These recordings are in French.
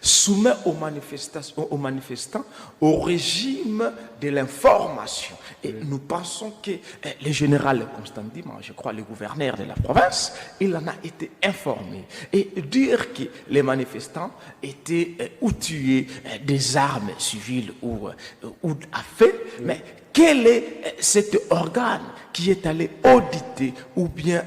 soumet aux manifestants au régime de l'information. Et nous pensons que le général Constant Dimanche, je crois le gouverneur de la province, il en a été informé. Et dire que les manifestants étaient ou tués des armes civiles ou à fait, mais quel est cet organe qui est allé auditer ou bien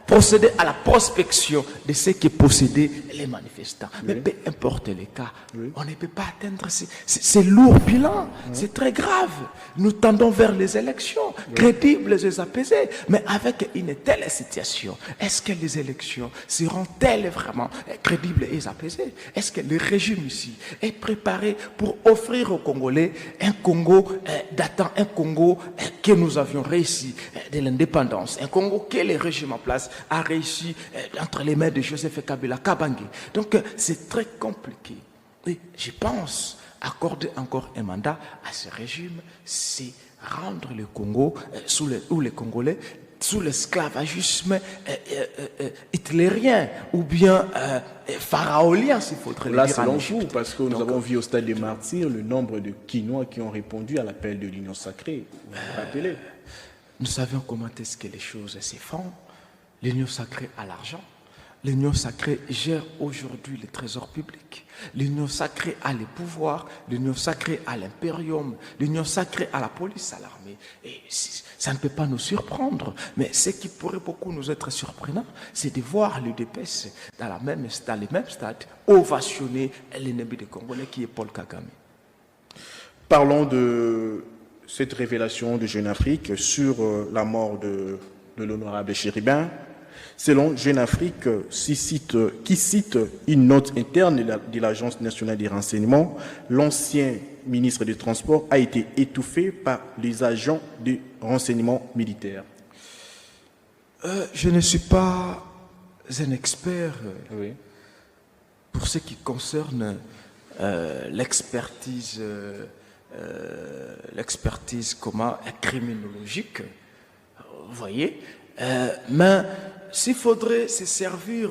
procéder à la prospection de ce que possédaient les manifestants. Mais peu importe les cas, on ne peut pas atteindre ces lourds bilans. C'est très grave. Nous tendons vers les élections, crédibles et apaisées. Mais avec une telle situation, est-ce que les élections seront-elles vraiment crédibles et apaisées? Est-ce que le régime ici est préparé pour offrir aux Congolais un Congo datant, un Congo que nous avions réussi de l'indépendance, un Congo que le régime en place a réussi entre les mains de Joseph Kabila Kabange. Donc c'est très compliqué. Et je pense accorder encore un mandat à ce régime, c'est rendre le Congo ou les Congolais sous l'esclavagisme hitlérien ou bien pharaonien, s'il faudrait le dire. Là, selon vous, parce que nous avons vu au stade des Martyrs le nombre de Quinois qui ont répondu à l'appel de l'Union sacrée. Vous vous rappelez? Nous savions comment est-ce que les choses se font. L'Union sacrée a l'argent. L'Union sacrée gère aujourd'hui le trésor public. L'Union sacrée a les pouvoirs. L'Union sacrée a l'impérium. L'Union sacrée a la police, à l'armée. Et ça ne peut pas nous surprendre. Mais ce qui pourrait beaucoup nous être surprenant, c'est de voir l'UDPS dans les mêmes stades ovationner l'ennemi des Congolais qui est Paul Kagame. Parlons de cette révélation de Jeune Afrique sur la mort de l'honorable Chérubin. Selon Jeune Afrique, qui cite une note interne de l'Agence nationale des renseignements, l'ancien ministre des Transports a été étouffé par les agents de renseignement militaire. Je ne suis pas un expert pour ce qui concerne l'expertise criminologique, vous voyez, mais s'il faudrait se servir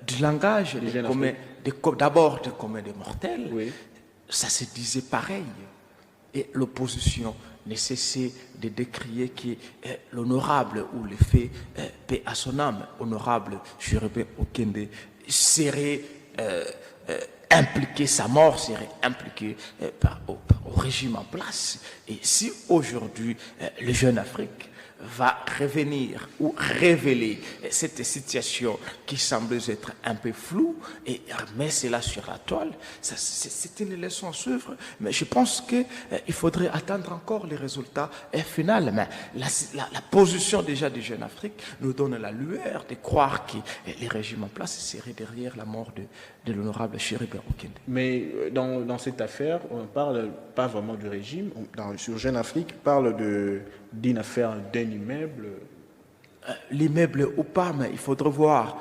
du langage d'abord de commun des mortels, ça se disait pareil. Et l'opposition ne cessait de décrier que l'honorable ou le fait, paix à son âme, honorable Chérubin Okende, serait impliqué, sa mort serait impliquée au régime en place. Et si aujourd'hui le Jeune Afrique va revenir ou révéler cette situation qui semble être un peu floue et remet cela sur la toile, c'est une leçon à suivre. Mais je pense qu'il faudrait attendre encore les résultats finaux. Mais la position déjà du Jeune Afrique nous donne la lueur de croire que les régimes en place seraient derrière la mort de l'honorable Chérubin Okende. Mais dans cette affaire, on ne parle pas vraiment du régime. Sur Jeune Afrique, parle d'une affaire d'un immeuble. L'immeuble ou pas, mais il faudrait voir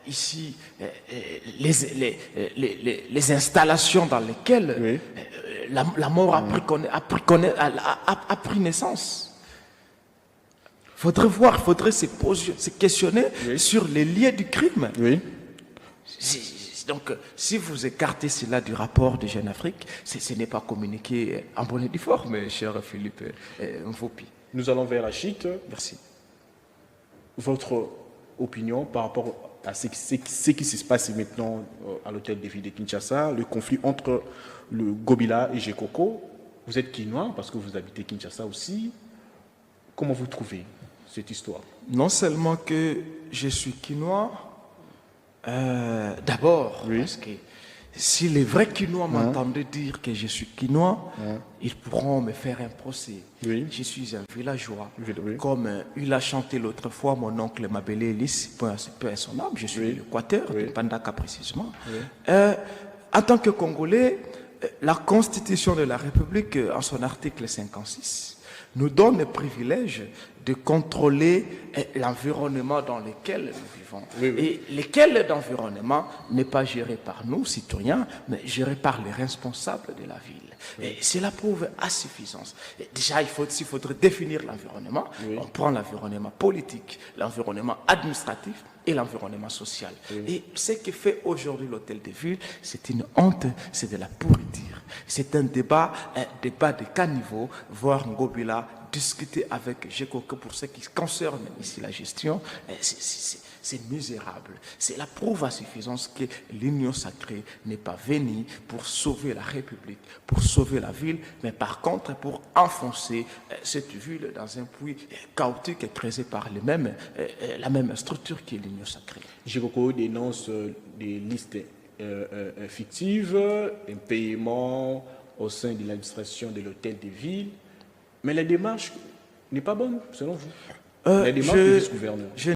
ici les installations dans lesquelles la mort a pris naissance. Il faudrait voir, il faudrait se questionner sur les lieux du crime. Donc, si vous écartez cela du rapport de Jeune Afrique, ce n'est pas communiqué en bonne et due forme, cher Philippe Mvopi. Nous allons vers la chute. Merci. Votre opinion par rapport à ce qui se passe maintenant à l'hôtel de ville de Kinshasa, le conflit entre le Gobila et Gekoko. Vous êtes Quinois parce que vous habitez Kinshasa aussi. Comment vous trouvez cette histoire? Non seulement que je suis Quinois, d'abord, parce que si les vrais Quinois m'entendaient dire que je suis Quinois, ils pourront me faire un procès. Je suis un villageois. Comme il a chanté l'autre fois, mon oncle m'appelait Elis, peu à son âme, je suis de l'Équateur, de Pandaka précisément. En tant que Congolais, la Constitution de la République, en son article 56, nous donne le privilège de contrôler l'environnement dans lequel nous vivons. Et lequel environnement n'est pas géré par nous, citoyens, mais géré par les responsables de la ville. Et cela prouve insuffisance. Et déjà, il faudrait définir l'environnement. On prend l'environnement politique, l'environnement administratif et l'environnement social. Et ce que fait aujourd'hui l'hôtel de ville, c'est une honte, c'est de la pourriture. C'est un débat de caniveau, voire Ngobila, discuter avec Géco que pour ce qui concerne ici la gestion, c'est misérable. C'est la preuve à suffisance que l'Union sacrée n'est pas venue pour sauver la République, pour sauver la ville, mais par contre pour enfoncer cette ville dans un puits chaotique et creusé par la même structure qui est l'Union sacrée. Géco dénonce des listes fictives, un paiement au sein de l'administration de l'hôtel de ville. Mais la démarche n'est pas bonne, selon vous. La démarche du vice-gouverneur.